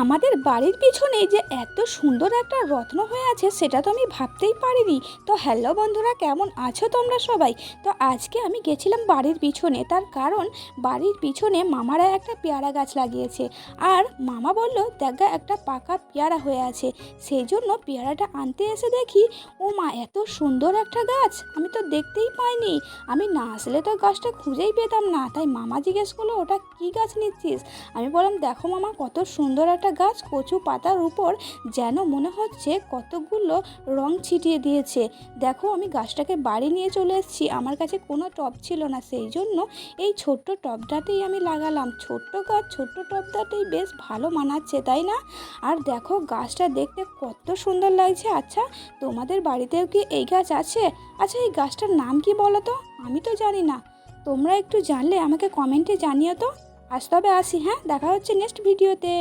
আমাদের বাড়ির পিছনে যে এত সুন্দর একটা রত্ন হয়ে আছে সেটা তো আমি ভাবতেই পারিনি। তো হ্যালো বন্ধুরা, কেমন আছো তোমরা সবাই? তো আজকে আমি গেছিলাম বাড়ির পিছনে, তার কারণ বাড়ির পিছনে মামারা একটা পেয়ারা গাছ লাগিয়েছে। আর মামা বলল দেখা একটা পাকা পেয়ারা হয়ে আছে, সেই জন্য পেয়ারাটা আনতে এসে দেখি ও মা, এত সুন্দর একটা গাছ আমি তো দেখতেই পাইনি। আমি না আসলে তো গাছটা খুঁজেই পেতাম না, তাই মামা জিজ্ঞেস করলো ওটা কী গাছ নিচ্ছিস। আমি বললাম দেখো মামা, কত সুন্দর একটা গাছ, কচু পাতার উপর যেন মনে হচ্ছে কতগুলো রং ছিটিয়ে দিয়েছে। দেখো আমি গাছটাকে বাড়ি নিয়ে চলে এসেছি, আমার কাছে কোনো টব ছিল না, সেই জন্য এই ছোট্ট টবটাতেই আমি লাগালাম। ছোট্ট গাছ ছোট্ট টবটাতেই বেশ ভালো মানাচ্ছে, তাই না? আর দেখো গাছটা দেখতে কত সুন্দর লাগছে। আচ্ছা, তোমাদের বাড়িতেও কি এই গাছ আছে? আচ্ছা, এই গাছটার নাম কি বলো তো? আমি তো জানি না, তোমরা একটু জানলে আমাকে কমেন্টে জানিও তো। আজ তবে আসি, হ্যাঁ, দেখা হচ্ছে নেক্সট ভিডিওতে।